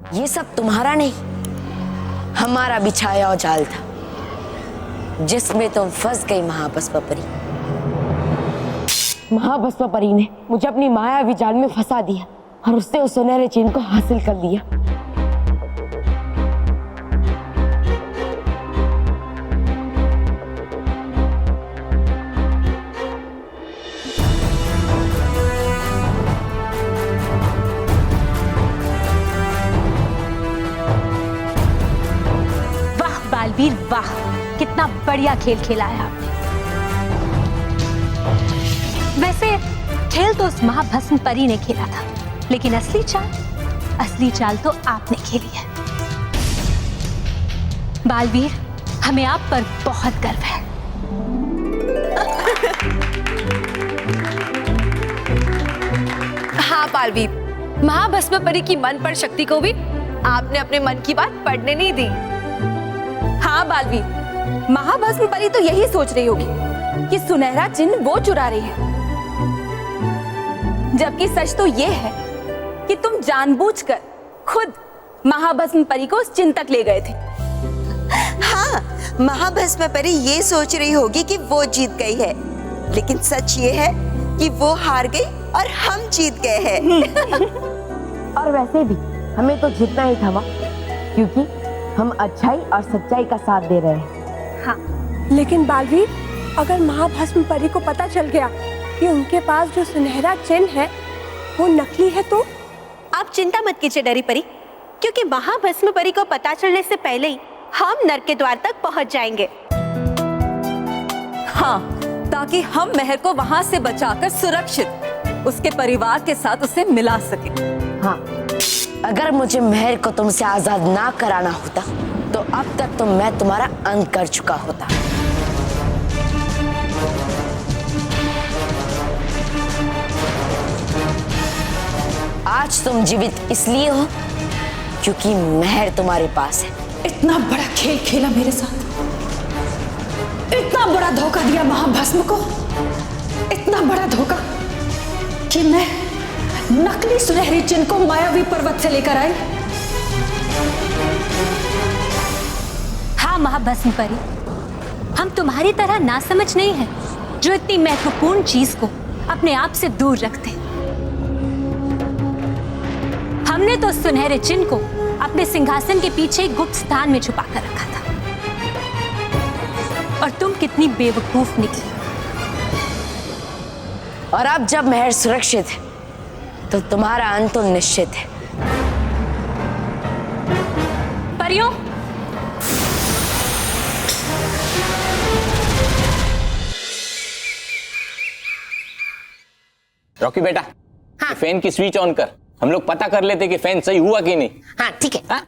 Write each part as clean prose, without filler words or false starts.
ये सब तुम्हारा नहीं, हमारा बिछाया हुआ जाल था, जिसमें तुम फंस गई महाभस्म परी। महाभस्म परी ने मुझे अपनी मायावी जाल में फंसा दिया और उसने उस सुनहरे चिन्ह को हासिल कर लिया। बालवीर वाह, कितना बढ़िया खेल खेला है आपने। वैसे खेल तो उस महाभस्म परी ने खेला था, लेकिन असली चाल तो आपने खेली है। बालवीर, हमें आप पर बहुत गर्व है। हाँ बालवीर, महाभस्म परी की मन पर शक्ति को भी आपने अपने मन की बात पढ़ने नहीं दी। हाँ बालवीर, महाभस्म परी तो यही सोच रही होगी कि सुनहरा चिन्ह वो चुरा रही है, जबकि सच तो ये है कि तुम जानबूझकर खुद महाभस्म परी को उस चिन्ह तक ले गए थे। हाँ, महाभस्म परी ये सोच रही होगी कि वो जीत गई है, लेकिन सच ये है कि वो हार गई और हम जीत गए हैं। और वैसे भी हमें तो जीतना ही था, क्योंकि हम अच्छाई और सच्चाई का साथ दे रहे हैं। हाँ, लेकिन बालवीर, अगर महाभस्म परी को पता चल गया कि उनके पास जो सुनहरा चिन्ह है वो नकली है तो? आप चिंता मत कीजिए डरी परी, क्योंकि महाभस्म परी को पता चलने से पहले ही हम नर्क के द्वार तक पहुंच जाएंगे। हाँ, ताकि हम मेहर को वहाँ से बचाकर सुरक्षित उसके परिवार के साथ उसे मिला सके। हाँ, अगर मुझे मेहर को तुमसे आजाद ना कराना होता तो अब तक तो मैं तुम्हारा अंत कर चुका होता। आज तुम जीवित इसलिए हो क्योंकि मेहर तुम्हारे पास है। इतना बड़ा खेल खेला मेरे साथ, इतना बड़ा धोखा दिया महाभस्म को, इतना बड़ा धोखा कि मैं नकली सुनहरी चिन्ह को मायावी पर्वत से लेकर आई। हाँ महाभस्म परी, हम तुम्हारी तरह नासमझ नहीं है जो इतनी महत्वपूर्ण चीज को अपने आप से दूर रखते। हमने तो सुनहरे चिन्ह को अपने सिंहासन के पीछे एक गुप्त स्थान में छुपा कर रखा था, और तुम कितनी बेवकूफ निकली। और अब जब मेहर सुरक्षित है तो तुम्हारा अंत तो निश्चित है। परियों, रॉकी बेटा, हाँ? फैन की स्विच ऑन कर, हम लोग पता कर लेते कि फैन सही हुआ कि नहीं। हाँ ठीक है। हाँ?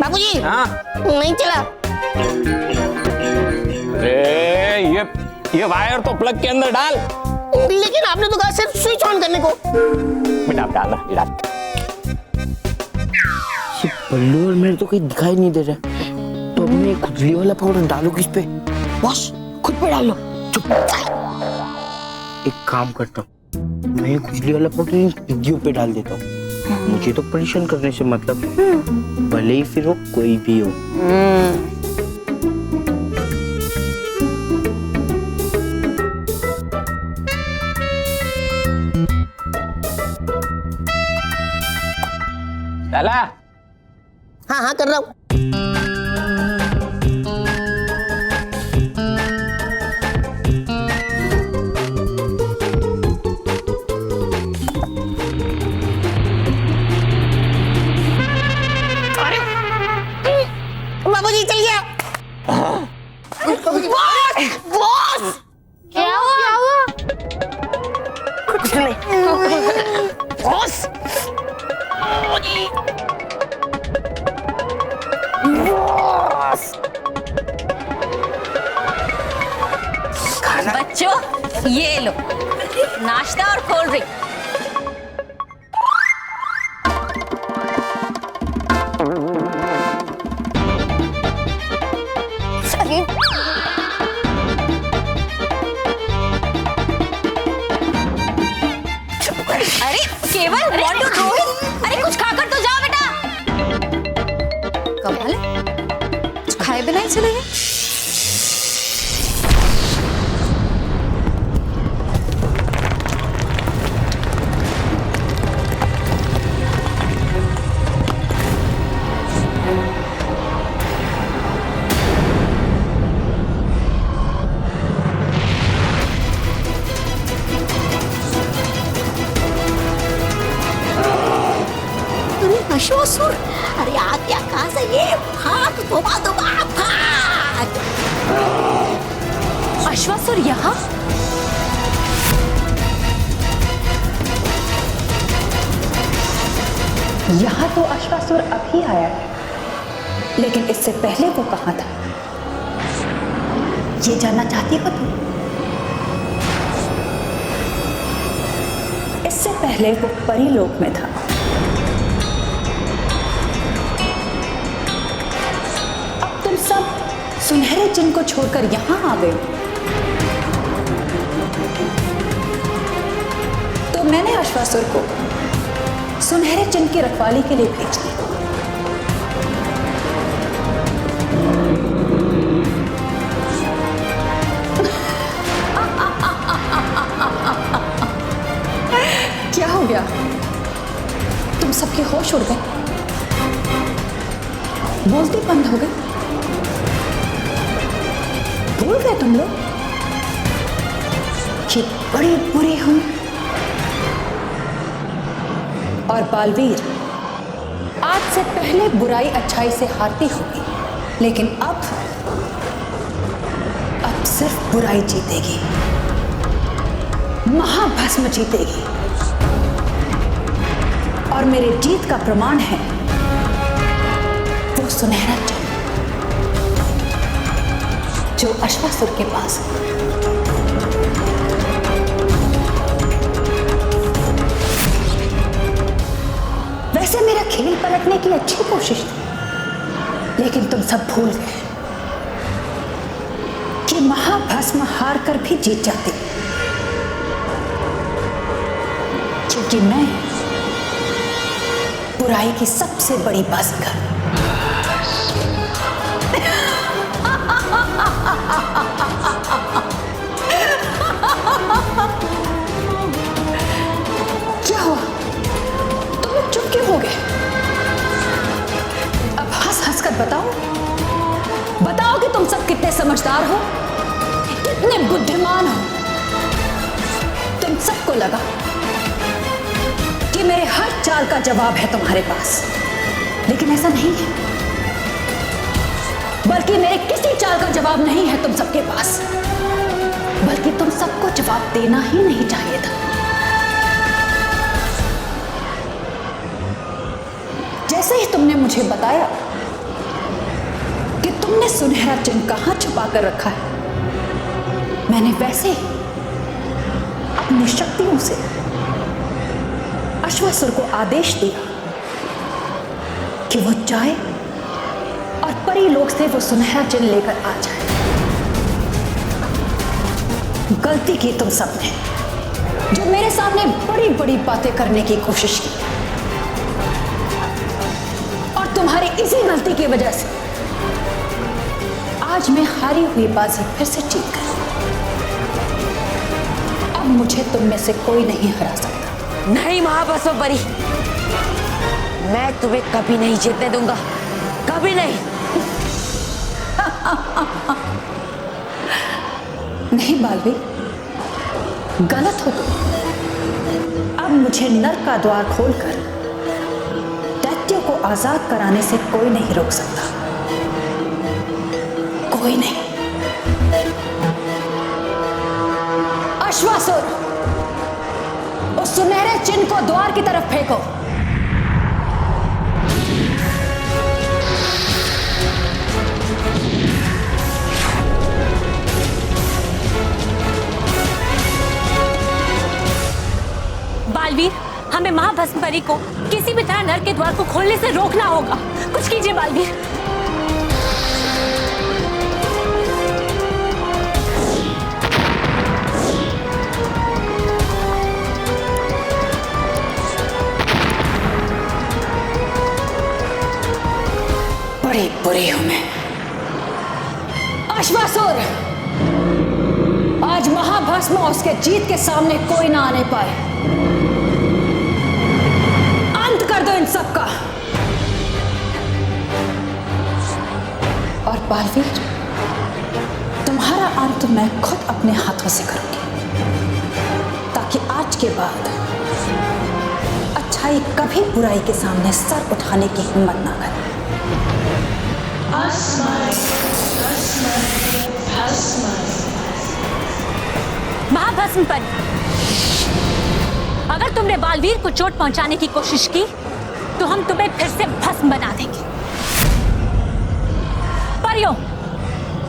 बाबूजी, हाँ? नहीं चला। अरे ये वायर तो प्लग के अंदर डाल। लेकिन आपने तो कहा सिर्फ स्विच ऑन करने को। बेटा डाल, डाल। पल्लू और मेरे तो कहीं दिखाई नहीं दे रहा, तो अपने खुजली वाला पाउडर डालो किस पे? बॉस, खुद पे डाल लो। चुप। एक काम करता हूँ, मैं खुजली वाला पाउडर इन टिड्डियों पे डाल देता हूँ। मुझे तो परेशान करने से मतलब, भले ही फिर वो कोई भी हो। डाला? हाँ हाँ कर रहा हूँ। बाबूजी चल गया। बॉस, क्या हुआ? कुछ नहीं। बॉस, बच्चों ये लो नाश्ता और कोल्ड ड्रिंक। केवल, मोंटू, रोहित, अरे कुछ खाकर तो जाओ बेटा। कमाल है, कुछ खाए बिना ही चले गए। अश्वासुर, अरे आ क्या, कहाँ से ये? भाग धोबा धोबा भाग। अश्वासुर यहाँ? यहाँ तो अश्वासुर अभी आया है, लेकिन इससे पहले वो कहाँ था, ये जानना चाहती हो तुम? इससे पहले वो परीलोक में था। सब सुनहरे चिन्ह को छोड़कर यहां आ गए, तो मैंने अश्वासुर को सुनहरे चिन्ह की रखवाली के लिए भेज दिया। क्या हो गया? तुम सबके होश उड़ गए, बोलते बंद हो गए, भूल गए तुम लोग कि बड़ी बुरी हूं। और बालवीर, आज से पहले बुराई अच्छाई से हारती होगी, लेकिन अब सिर्फ बुराई जीतेगी, महाभस्म जीतेगी। और मेरे जीत का प्रमाण है वो सुनहरा चिन्ह जो अश्वासुर के पास है। वैसे मेरा खेल पलटने की अच्छी कोशिश थी, लेकिन तुम सब भूल गए कि महाभस्म हार कर भी जीत जाती, क्योंकि मैं बुराई की सबसे बड़ी बाजीगर। क्या हुआ? तुम लोग चुप क्यों हो गए? अब हंस हंस कर बताओ कि तुम सब कितने समझदार हो, कितने बुद्धिमान हो। तुम सबको लगा कि मेरे हर चाल का जवाब है तुम्हारे पास, लेकिन ऐसा नहीं है। बल्कि मेरे किसी चाल का जवाब नहीं है तुम सबके पास, बल्कि तुम सबको जवाब देना ही नहीं चाहिए था। जैसे ही तुमने मुझे बताया कि तुमने सुनहरा चिन्ह कहां छुपा कर रखा है, मैंने वैसे ही अपनी शक्तियों से अश्वासुर को आदेश दिया कि वो जाए और परीलोक से वो सुनहरा चिन्ह लेकर आ जाए। गलती की तुम सबने, जो मेरे सामने बड़ी बड़ी बातें करने की कोशिश की, और तुम्हारी इसी गलती की वजह से आज मैं हारी हुई बाजी फिर से जीत गई। अब मुझे तुम में से कोई नहीं हरा सकता। नहीं महाभस्म परी, मैं तुम्हें कभी नहीं जीतने दूंगा, कभी नहीं। नहीं बालवीर, गलत हो तुम। अब मुझे नर्क का द्वार खोलकर दैत्यों को आजाद कराने से कोई नहीं रोक सकता, कोई नहीं। अश्वासुर, उस सुनहरे चिन्ह को द्वार की तरफ फेंको। बालवीर, हमें महाभस्म परी को किसी भी तरह नर्क के द्वार को खोलने से रोकना होगा। कुछ कीजिए बालवीर। रही हूं मैं। अश्वासुर, आज महाभस्म और उसके जीत के सामने कोई ना आने पाए। अंत कर दो इन सबका। और बालवीर, तुम्हारा अंत मैं खुद अपने हाथों से करूंगी, ताकि आज के बाद अच्छाई कभी बुराई के सामने सर उठाने की हिम्मत ना करे। महाभस्म परी, अगर तुमने बालवीर को चोट पहुंचाने की कोशिश की तो हम तुम्हें फिर से भस्म बना देंगे। परियों,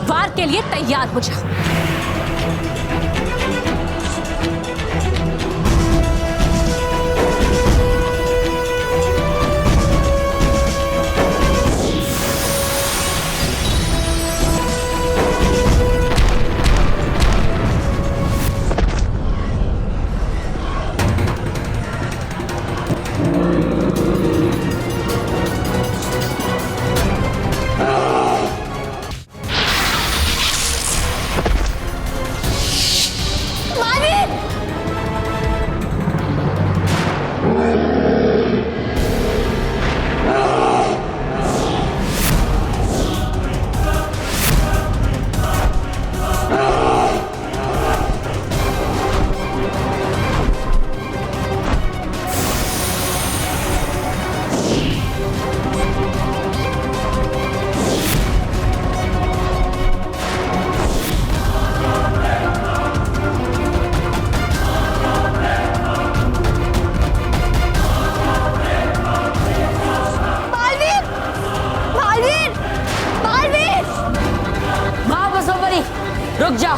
वार के लिए तैयार हो जाओ। रुक जाओ।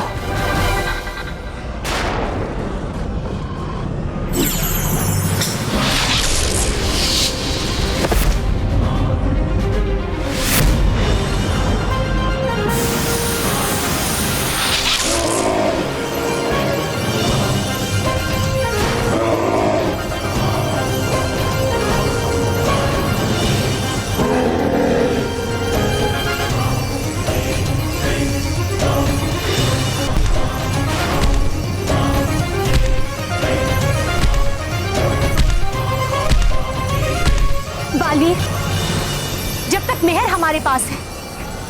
जब तक मेहर हमारे पास है,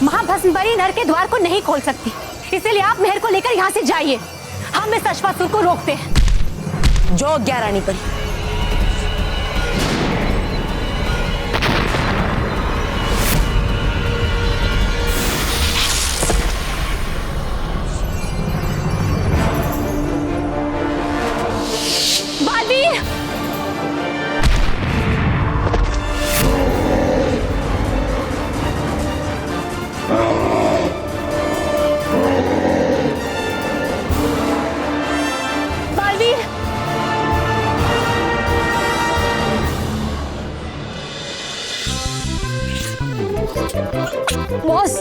महाभस्म परी नर के द्वार को नहीं खोल सकती। इसलिए आप मेहर को लेकर यहाँ से जाइए। हम इस अश्वासुर को रोकते हैं। जो ज्ञारानी परी। बालवीर, बॉस,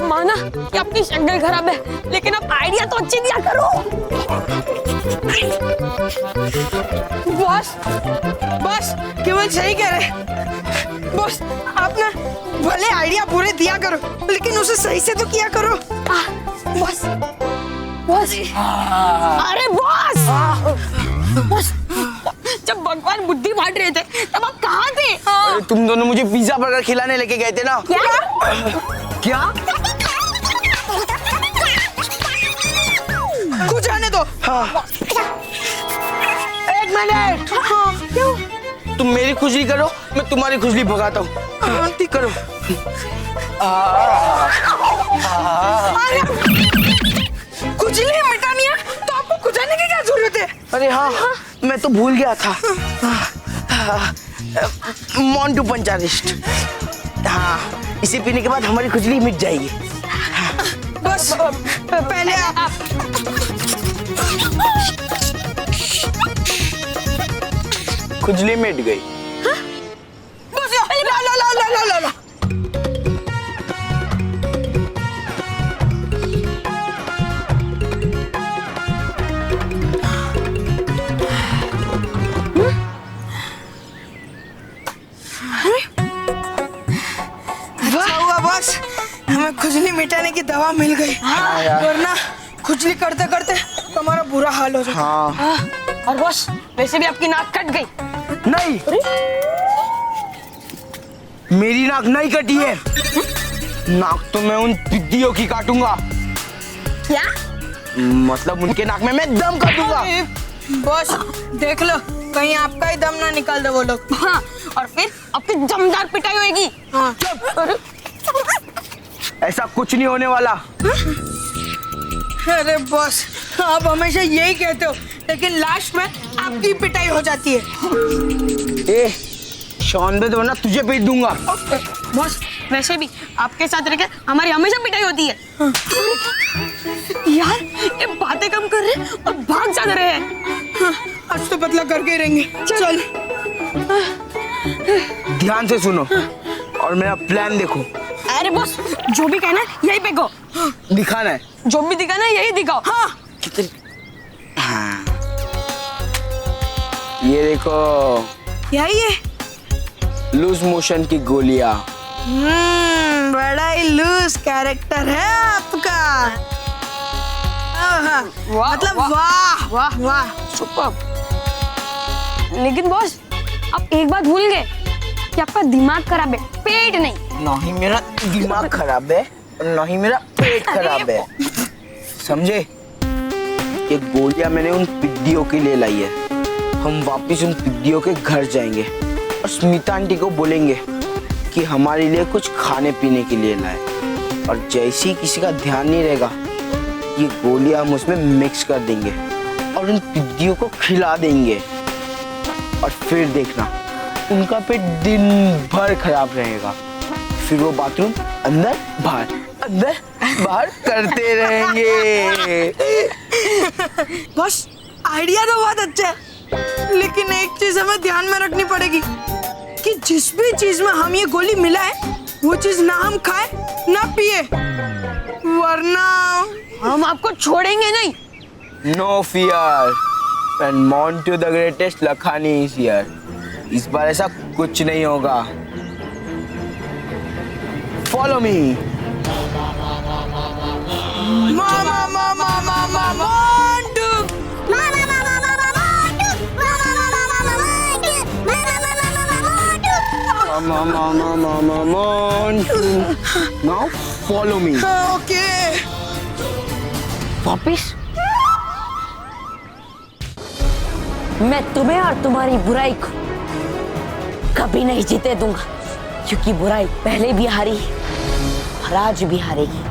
माना कि अपनी शक्ल खराब है, लेकिन अब आइडिया तो अच्छी दिया करो। बॉस, बॉस, केवल सही कह रहे। बॉस, आप ना भले आइडिया पूरे दिया करो, लेकिन उसे सही से तो किया करो। बॉस, बॉस, अरे बॉस, बॉस, जब भगवान बुद्धि बांट रहे थे तब आप कहाँ थे? अरे तुम दोनों मुझे पिज्जा बर्गर खिलाने लेके गए थे ना। क्या? कुछ आने दो। हाँ। एक मिनट। हाँ, क्यों? तुम मेरी खुजली करो, मैं तुम्हारी खुजली भगाता हूँ। ठीक करो। खुजली मिटानी है तो आपको खुजाने की क्या जरूरत है? अरे हाँ, मैं तो भूल गया था। मोंटू पंचारिस्ट। हाँ, इसे पीने के बाद हमारी खुजली मिट जाएगी। बस पहले आप खुजली मिट गई। बस ला ला ला ला ला ला ला। अच्छा हुआ बस, मिटाने की दवा मिल गई, वरना खुजली करते करते हमारा बुरा हाल हो जाता। हाँ। और बॉस वैसे भी आपकी नाक कट गई। नहीं, मेरी नाक नहीं कटी है। नाक तो मैं उन पिद्दियों की काटूंगा। क्या? मतलब उनके नाक में मैं दम काटूंगा। बॉस देख लो, कहीं आपका ही दम ना निकाल दे वो लोग। हाँ, और फिर आपकी दमदार पिटाई होगी। हाँ। ऐसा कुछ नहीं होने वाला। अरे बॉस, आप हमेशा यही कहते हो, लेकिन लास्ट में आपकी पिटाई हो जाती है। ए, शॉन तो ना तुझे पीट दूंगा। बॉस वैसे भी आपके साथ रहकर हमारी हमेशा पिटाई होती है। यार ये बातें कम कर रहे हैं और भाग जा रहे हैं। आज तो बदला करके ही रहेंगे। चल। ध्यान से सुनो और मेरा प्लान देखो। अरे बॉस जो भी कहना है यही पे कहो। दिखाना है, जो भी दिखाना है यही दिखाओ। हाँ। हाँ। ये देखो, यही है लूज मोशन की गोलियां। बड़ा ही लूज कैरेक्टर है आपका। मतलब वाह वाह वाह, सुपर। लेकिन बॉस आप एक बात भूल गए कि आपका दिमाग खराब है, पेट नहीं। नहीं मेरा दिमाग खराब है और नहीं मेरा पेट खराब है, समझे? ये गोलियां मैंने उन पिद्दियों के लिए लाई है। हम वापस उन पिद्दियों के घर जाएंगे और स्मिता आंटी को बोलेंगे कि हमारे लिए कुछ खाने पीने के लिए लाए, और जैसे ही किसी का ध्यान नहीं रहेगा ये गोलियां हम उसमें मिक्स कर देंगे और उन पिद्दियों को खिला देंगे। और फिर देखना उनका पेट दिन भर खराब रहेगा। फिर वो बाथरूम अंदर बाहर करते रहेंगे। बस आइडिया तो बहुत अच्छा है, लेकिन एक चीज हमें ध्यान में रखनी पड़ेगी कि जिस भी चीज में हम ये गोली मिलाए वो चीज ना हम खाए ना पिए, वरना हम आपको छोड़ेंगे नहीं। No fear, and Montu the greatest Lakhani is here. इस बार ऐसा कुछ नहीं होगा। Follow me. मामा मामा मामा Montu. Mama Montu. Now follow me. Okay. वापिस मैं तुम्हें और तुम्हारी बुराई को कभी नहीं जीते दूंगा, क्योंकि बुराई पहले भी हारी और आज भी हारेगी।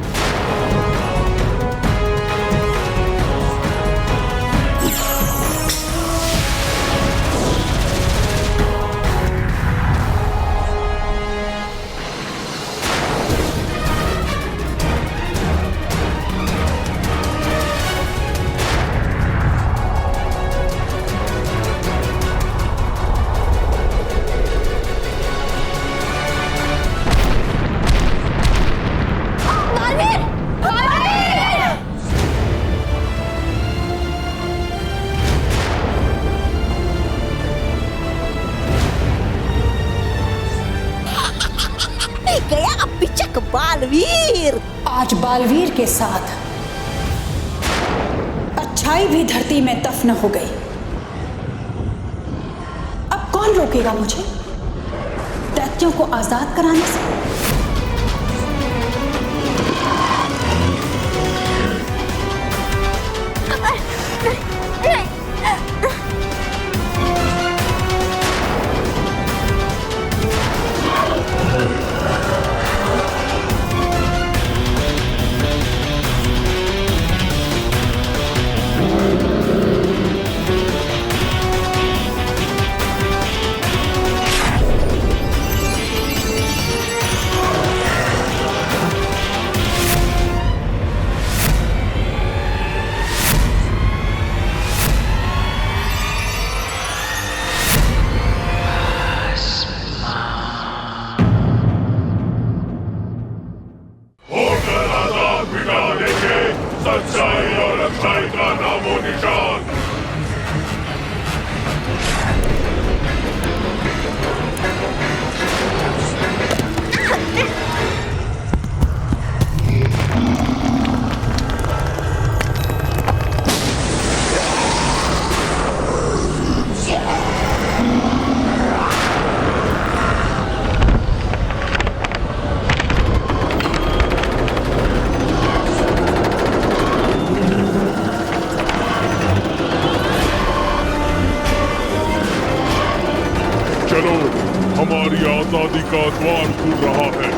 गया पिचक बालवीर। आज बालवीर के साथ अच्छाई भी धरती में दफन हो गई। अब कौन रोकेगा मुझे दैत्यों को आजाद कराने से? हमारी आजादी का द्वार खुल रहा है।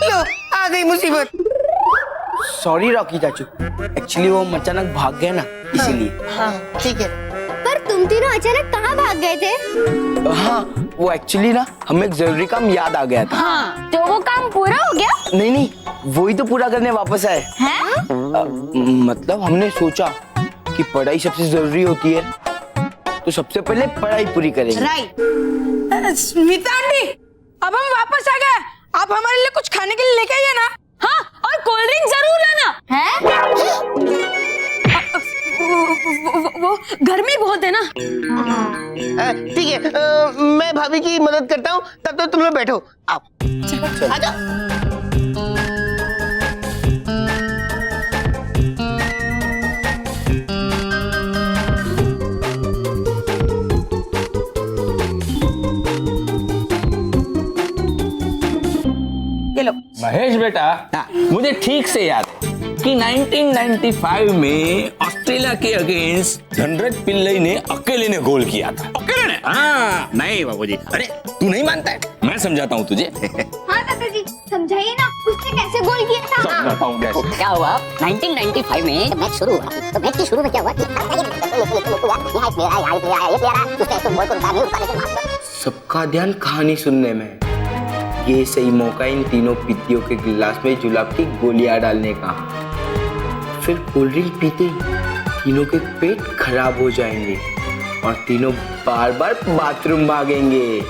लो आ गई मुसीबत। सॉरी रॉकी चाचू, एक्चुअली वो अचानक भाग गए ना, इसीलिए। हाँ ठीक है। पर तुम तीनों अचानक कहाँ भाग गए थे? हाँ वो एक्चुअली ना हमें एक जरूरी काम याद आ गया था। हाँ, तो वो काम पूरा हो गया? नहीं नहीं, वही तो पूरा करने वापस आए हैं? मतलब हमने सोचा कि पढ़ाई सबसे जरूरी होती है, तो सबसे पहले पढ़ाई पूरी करेंगे। राइट। स्मिता आंटी, अब हम वापस आ गए। आप हमारे लिए कुछ खाने के लिए लेके आइए ना। हाँ, और कोल्ड ड्रिंक जरूर लाना। हैं? वो गर्मी बहुत है ना। ठीक है, मैं भाभी की मदद करता हूँ, तब तो तुम लोग बैठो। आओ आ जाओ। महेश बेटा, मुझे ठीक से याद है कि 1995 में ऑस्ट्रेलिया के अगेंस्ट धनराज पिल्लई ने अकेले ने गोल किया था। अकेले ने? हाँ, नहीं बाबूजी। अरे तू नहीं मानता है? मैं समझाता हूँ तुझे। हाँ दादाजी, समझाइए ना, उसने कैसे गोल किया था? समझाता हूँ कैसे। क्या हुआ 1995 में मैच शुरू हुआ, तो मैच के शुरू में क्या हुआ? सबका ध्यान कहानी सुनने में। ये सही मौका इन तीनों पिद्दियों के गिलास में जुलाब की गोलियां डालने का। फिर कोल्ड ड्रिंक पीते ही तीनों के पेट खराब हो जाएंगे और तीनों बार बार बाथरूम भागेंगे।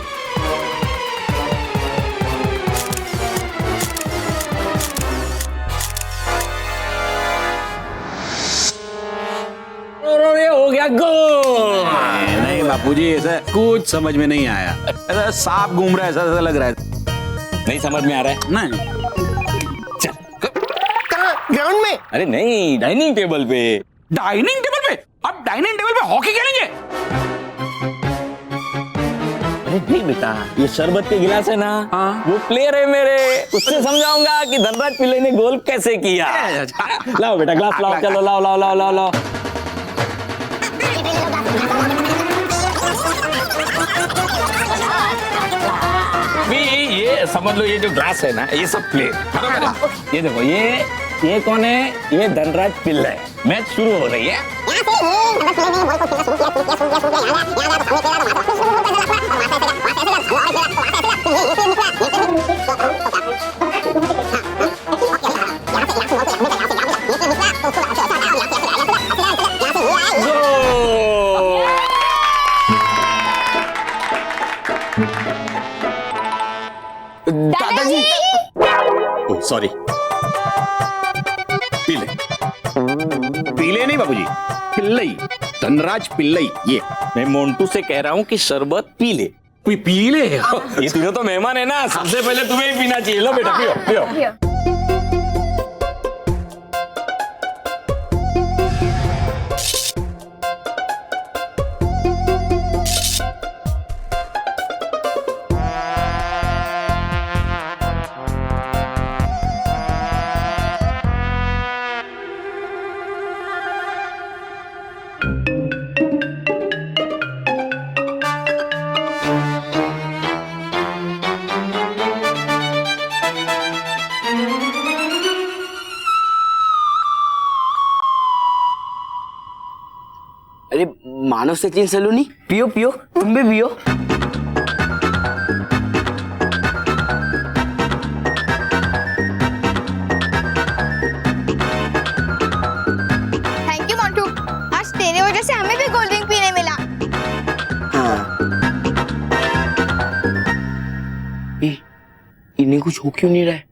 और ये हो गया गोल। नहीं बापूजी, ऐसा कुछ समझ में नहीं आया। ऐसा सांप घूम रहा है, ऐसा लग रहा है। नहीं समझ में आ रहा है? नहीं। चल। कहाँ? ग्राउंड में? अरे नहीं, डाइनिंग टेबल पे। डाइनिंग टेबल पे? अब डाइनिंग टेबल पे हॉकी खेलेंगे? अरे नहीं बेटा, ये शरबत के गिलास है ना, वो प्लेयर है मेरे, उससे समझाऊंगा कि धनराज पिल्लई ने गोल कैसे किया। लाओ बेटा ग्लास लाओ, चलो लाओ लाओ लाओ लाओ लाओ। ये समझ लो, ये जो ग्लास है ना, ये सब प्लेयर। ये देखो, ये कौन है? ये धनराज पिल्लई। मैच शुरू हो रही है। दादाजी, सॉरी, पीले पीले नहीं बाबूजी, पिल्लई, धनराज पिल्लई। ये मैं मोन्टू से कह रहा हूँ कि शरबत पी ले। पीले? ये तीनों तो मेहमान है ना, सबसे पहले तुम्हें ही पीना चाहिए। लो बेटा पियो पियो। अरे मानव सचिन सलोनी, पियो पियो, तुम भी पियो। थैंक यू मोंटू, आज तेरे वजह से हमें भी कोल्ड ड्रिंक पीने मिला। हाँ। इन्हें कुछ हो क्यों नहीं रहा है?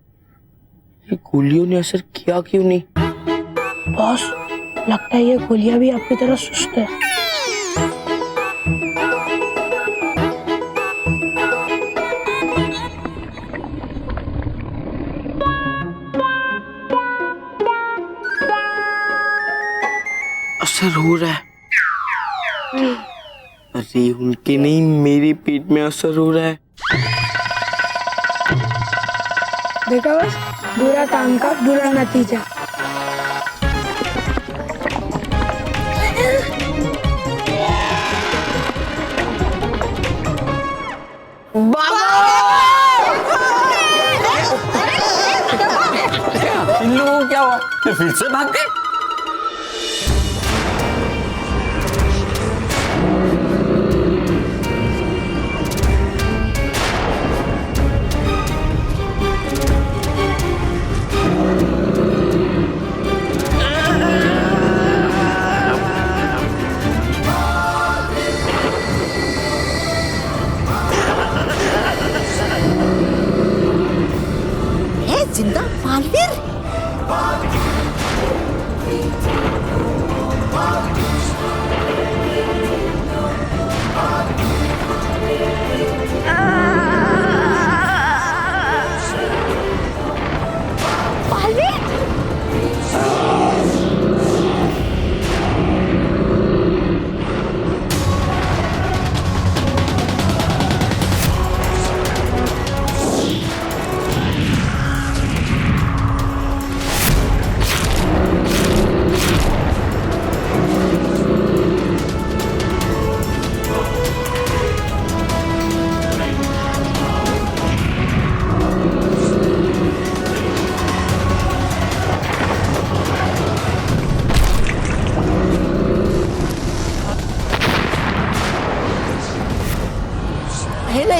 ये गोलियों ने असर किया क्यों नहीं? बॉस, लगता है ये गोलियां भी आपकी तरह सुस्त है। असर हो रहा है। अरे उनके नहीं, मेरे पेट में असर हो रहा है। देखा बस, बुरा काम का बुरा नतीजा। इन लोगों को क्या हुआ? ये फिर से भाग गए? जिंदा बालवीर।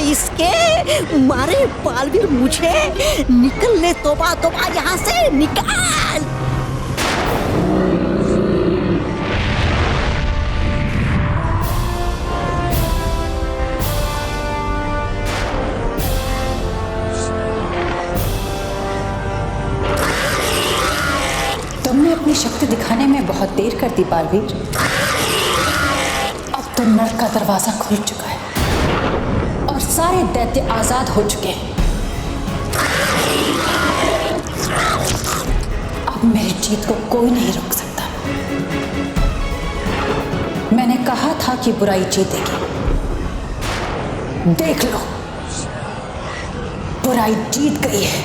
इसके मारे बालवीर, मुझे निकल ले, तोबा तोबा यहाँ से निकाल। तुमने अपनी शक्ति दिखाने में बहुत देर कर दी बालवीर। अब तो नर्क का दरवाजा खुल चुका है और सारे दैत्य आजाद हो चुके हैं। अब मेरी जीत को कोई नहीं रोक सकता। मैंने कहा था कि बुराई जीतेगी। देख लो, बुराई जीत गई है।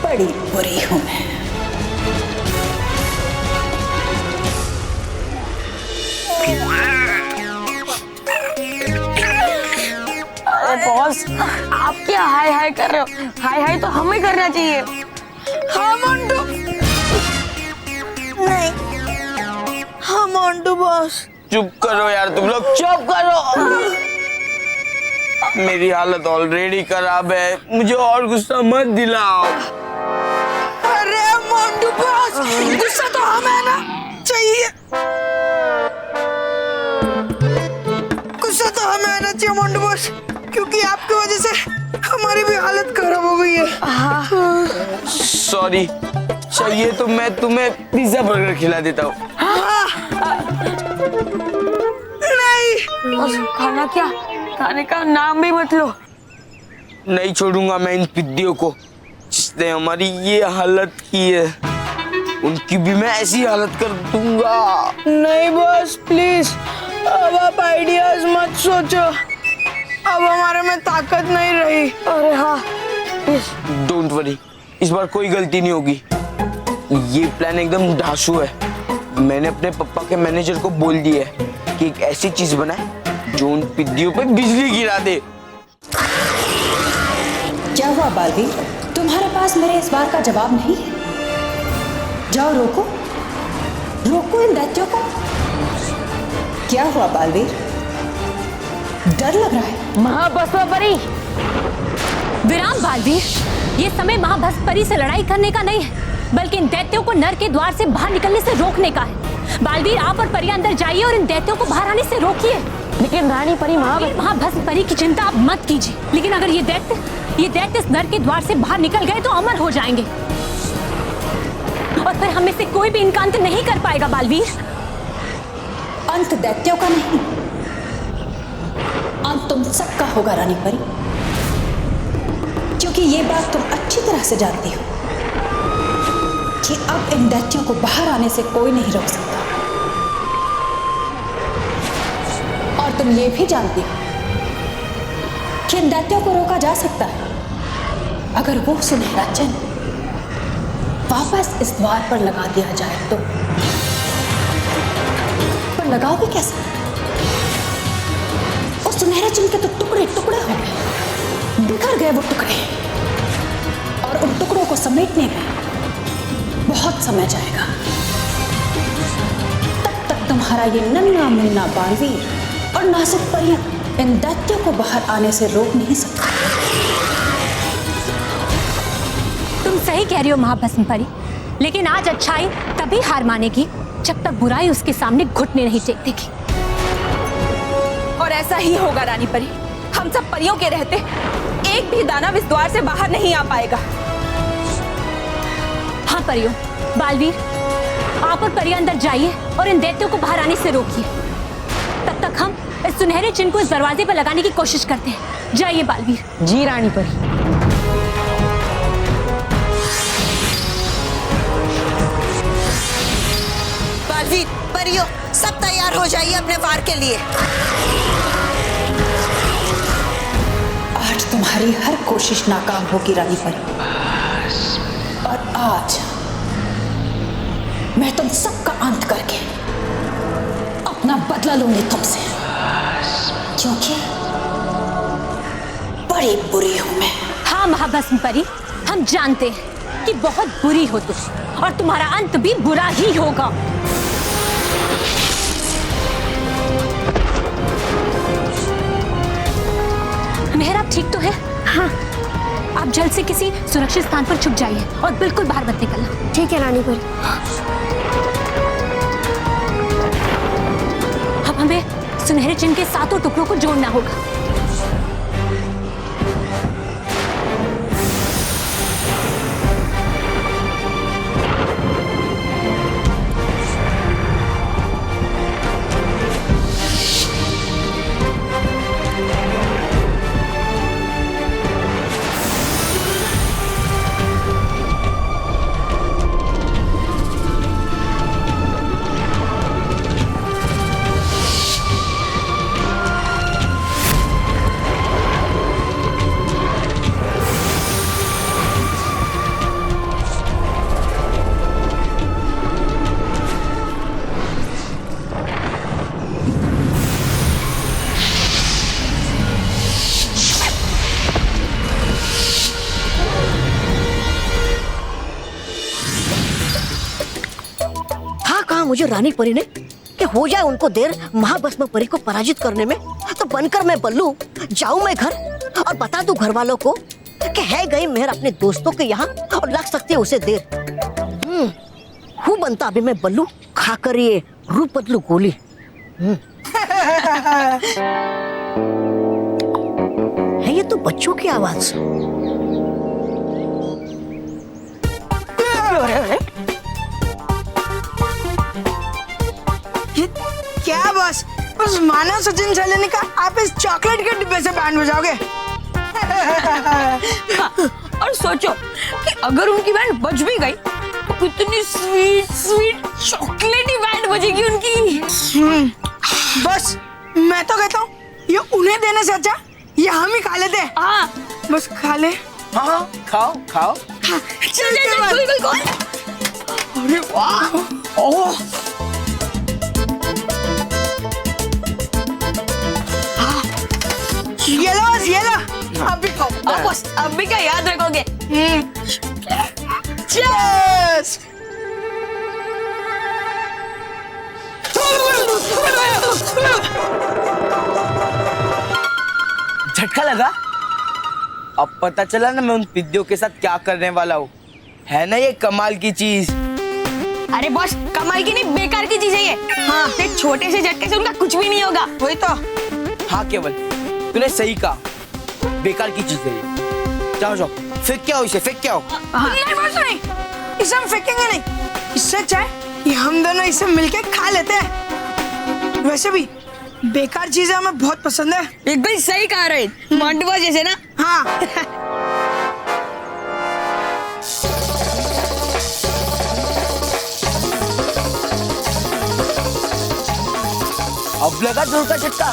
बड़ी बुरी हूं मैं। अरे बॉस, आप क्या हाय हाय कर रहे हो? हाय हाय तो हमें करना चाहिए। हाँ मोंटू। नहीं, हाँ मोंटू बॉस। चुप करो यार, तुम लोग चुप करो। मेरी हालत ऑलरेडी खराब है, मुझे और गुस्सा मत दिलाओ। अरे मोंटू बॉस, गुस्सा तो हमें ना चाहिए। गुस्सा तो हमें आना चाहिए मोंटू बॉस, क्योंकि आपकी वजह से हमारी भी हालत खराब हो गई है। सॉरी, चाहिए तो मैं तुम्हें पिज्जा बर्गर खिला देता हूँ। नहीं बॉस, खाना क्या? खाने का नाम भी मत लो। नहीं छोड़ूंगा मैं इन पिद्दियों को जिसने हमारी ये हालत की है। उनकी भी मैं ऐसी हालत कर दूंगा। नहीं बॉस प्लीज, अब आप आइडियाज मत सोचो। अब हमारे में ताकत नहीं रही। अरे हाँ, डोंट वरी, इस बार कोई गलती नहीं होगी। ये प्लान एकदम धांसू है। मैंने अपने पापा के मैनेजर को बोल दिया है कि एक ऐसी चीज बनाए जो उन पिद्दियों पे बिजली गिरा दे। क्या हुआ बालवीर, तुम्हारे पास मेरे इस बार का जवाब नहीं है? जाओ रोको, रोको इन दैत्यों को। क्या हुआ बालवीर, डर लग रहा है? महाभस्म परी। विराम बालवीर, ये समय महाभस्म परी से लड़ाई करने का नहीं है, बल्कि इन दैत्यों को नर के द्वार से बाहर निकलने से रोकने का है। बालवीर, आप और परी अंदर जाइए और इन दैत्यों को बाहर आने से रोकिए। लेकिन रानी परी, महाभस्म परी की चिंता आप मत कीजिए, लेकिन अगर ये दैत्य इस नर के द्वार से बाहर निकल गए तो अमर हो जाएंगे और फिर हमें से कोई भी इनका अंत नहीं कर पाएगा। बालवीर, अंत दैत्यों का नहीं, अंत तुम सबका होगा रानी परी, क्योंकि कि ये बात तुम अच्छी तरह से जानती हो कि अब इन दैत्यों को बाहर आने से कोई नहीं रोक सकता। और तुम ये भी जानती हो कि इन दैत्यों को रोका जा सकता है अगर वो सुनहरा चिन्ह वापस इस द्वार पर लगा दिया जाए तो। पर लगाओगे कैसे? उस सुनहरे चिन्ह के तो टुकड़े टुकड़े हो गए, बिखर गए वो टुकड़े, और उन टुकड़ों को समेटने में बहुत समय जाएगा। तब तक तुम्हारा ये नन्हा मुन्ना बालवीर और नाजुक परियां इन दैत्यों को बाहर आने से रोक नहीं सकता। तुम सही कह रही हो महाभस्म परी, लेकिन आज अच्छाई तभी हार मानेगी जब तक बुराई उसके सामने घुटने नहीं टेकेगी। और ऐसा ही होगा रानी परी। हम सब परियों के रहते एक भी दानव इस द्वार से बाहर नहीं आ पाएगा। हाँ परियों, बालवीर आप और परी अंदर जाइए और इन दैत्यों को बाहर आने से रोकिए। तब तक हम इस सुनहरे चिन्ह को इस दरवाजे पर लगाने की कोशिश करते हैं। जाइए बालवीर। जी रानी परी। बालवीर, परियों, सब तैयार हो जाइए अपने वार के लिए। आज तुम्हारी हर कोशिश नाकाम होगी रानी परी, और आज मैं तुम सबका अंत करके अपना बदला लूंगी तुमसे, क्योंकि बड़ी बुरी हूं मैं। हाँ महाभस्म परी, हम जानते हैं कि बहुत बुरी हो तुम, और तुम्हारा अंत भी बुरा ही होगा। मेहराब ठीक तो है? हाँ। आप जल्द से किसी सुरक्षित स्थान पर छुप जाइए और बिल्कुल बाहर मत निकलना। ठीक है रानी परी। अब हमें सुनहरे चिन्ह के सातों टुकड़ों को जोड़ना होगा। मुझे रानी परी ने कि हो जाए उनको देर महाभस्म परी को पराजित करने में, तो बनकर मैं बल्लू जाऊं मैं घर और बता दूं घर वालों को कि है गई मेहर अपने दोस्तों के यहाँ और लग सकती है उसे देर। हूँ बनता अभी मैं बल्लू खाकर ये रूप बदलू गोली। है ये तो बच्चों की आवाज। क्या बस उस मानव सचिन सैलानी का आप इस चॉकलेट के डिब्बे से बैंड बजाओगे? और सोचो कि अगर उनकी बैंड बज भी गई तो कितनी स्वीट स्वीट चॉकलेटी बैंड बजेगी उनकी। बस मैं तो कहता हूँ ये उन्हें देने से अच्छा ये हम ही खा लेते हैं। हाँ बस खा ले। हाँ खाओ खाओ। चल चल। अरे वाह। ओह ये लो अब भी खाओ। बस अब भी क्या याद रखोगे? चीयर्स। झटका लगा? अब पता चला ना मैं उन पिद्दियों के साथ क्या करने वाला हूँ। है ना ये कमाल की चीज। अरे बॉस कमाल की नहीं बेकार की चीज है ये। हाँ एक छोटे से झटके से उनका कुछ भी नहीं होगा। वही तो। हाँ केवल तूने सही कहा, बेकार की चीज है ये। जाओ जाओ फेंक के आओ इसे, फेंक के आओ। नहीं बॉस नहीं, इसे हम फेंकेंगे नहीं। इससे अच्छा है कि हम दोनों इसे मिलके खा लेते हैं। वैसे भी बेकार चीजें हमें बहुत पसंद है। एकदम सही कह रहे, मांडवा जैसे ना। हाँ अब लगा डोर का झटका।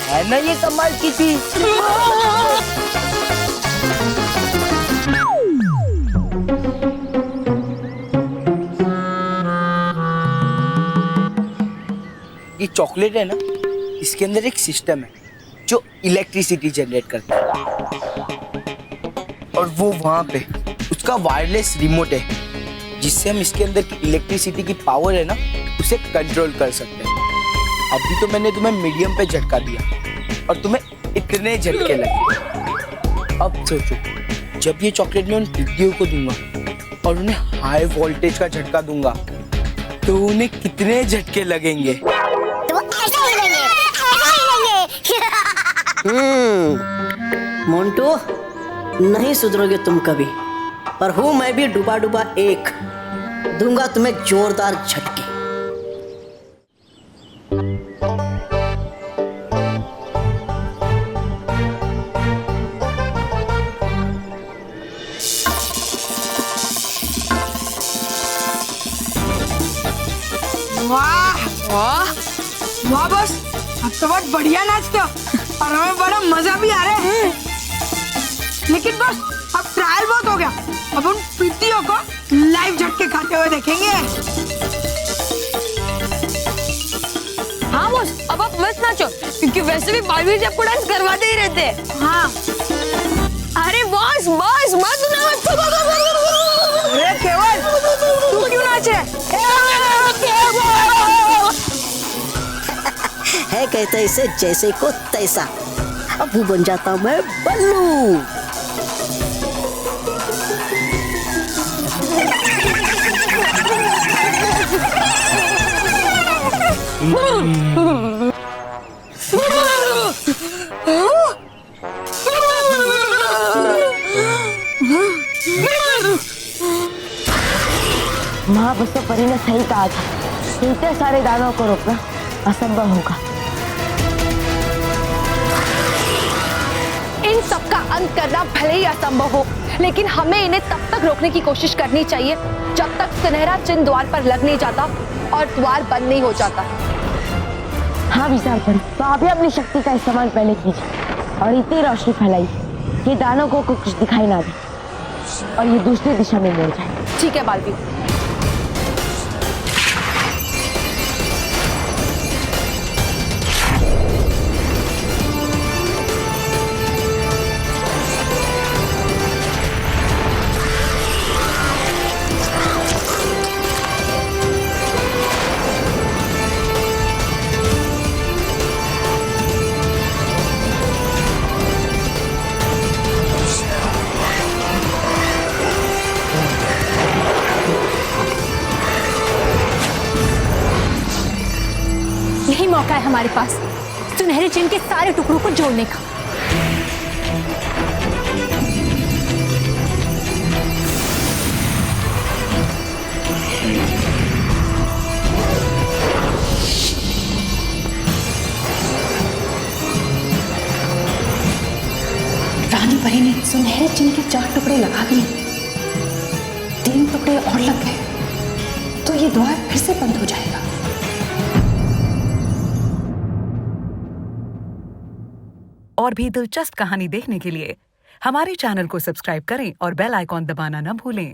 है ना ये कमाल की चीज। ये चॉकलेट है ना, इसके अंदर एक सिस्टम है जो इलेक्ट्रिसिटी जनरेट करता है, और वो वहां पे उसका वायरलेस रिमोट है जिससे हम इसके अंदर की इलेक्ट्रिसिटी की पावर है ना उसे कंट्रोल कर सकते हैं। अभी तो मैंने तुम्हें मीडियम पे झटका दिया और तुम्हें इतने झटके लगे। अब सोचो, जब ये चॉकलेट मैं उन टिड्डियों को दूंगा और उन्हें हाई वोल्टेज का झटका दूंगा तो उन्हें कितने झटके लगेंगे। मोंटू, नहीं सुधरोगे तुम कभी। पर हूं मैं भी डूबा डूबा एक, दूंगा तुम्हें जोरदार झटके। वाह वाह वाह बस, अब तो बहुत बढ़िया नाचते हो और हमें बड़ा मजा भी आ रहा है। लेकिन बस अब ट्रायल बहुत हो गया, अब उन पिट्टियों को लाइव झटके खाते हुए देखेंगे। हाँ बॉस, अब आप मत नाचो क्योंकि वैसे भी बालवीर जी आपको डांस करवाते ही रहते हैं। हाँ। अरे बॉस बॉस मत नाचो। अरे केवल तू क्यों नाचे? है कहते इसे जैसे को तैसा, अब वो बन जाता मैं बल्लू। महाबसव परी ने सही कहा था, इतने सारे दानों को रोकना असंभव होगा। इन सबका अंत करना भले ही असंभव हो, लेकिन हमें इन्हें तब तक रोकने की कोशिश करनी चाहिए जब तक सुनहरा चिन्ह द्वार पर लग नहीं जाता और द्वार बंद नहीं हो जाता। हाँ विशाल परी, तो आप ही अपनी शक्ति का इस्तेमाल पहले कीजिए और इतनी रोशनी फैलाई कि दानों को कुछ दिखाई ना दे और ये दूसरी दिशा में मुड़ जाए। ठीक है बालवीर। यही मौका है हमारे पास सुनहरे चिन्ह के सारे टुकड़ों को जोड़ने का। रानी परी ने सुनहरे चिन्ह के 4 टुकड़े लगा दिए, 3 टुकड़े और लग गए तो ये द्वार फिर से बंद हो जाएगा। और भी दिलचस्प कहानी देखने के लिए हमारे चैनल को सब्सक्राइब करें और बेल आइकॉन दबाना न भूलें।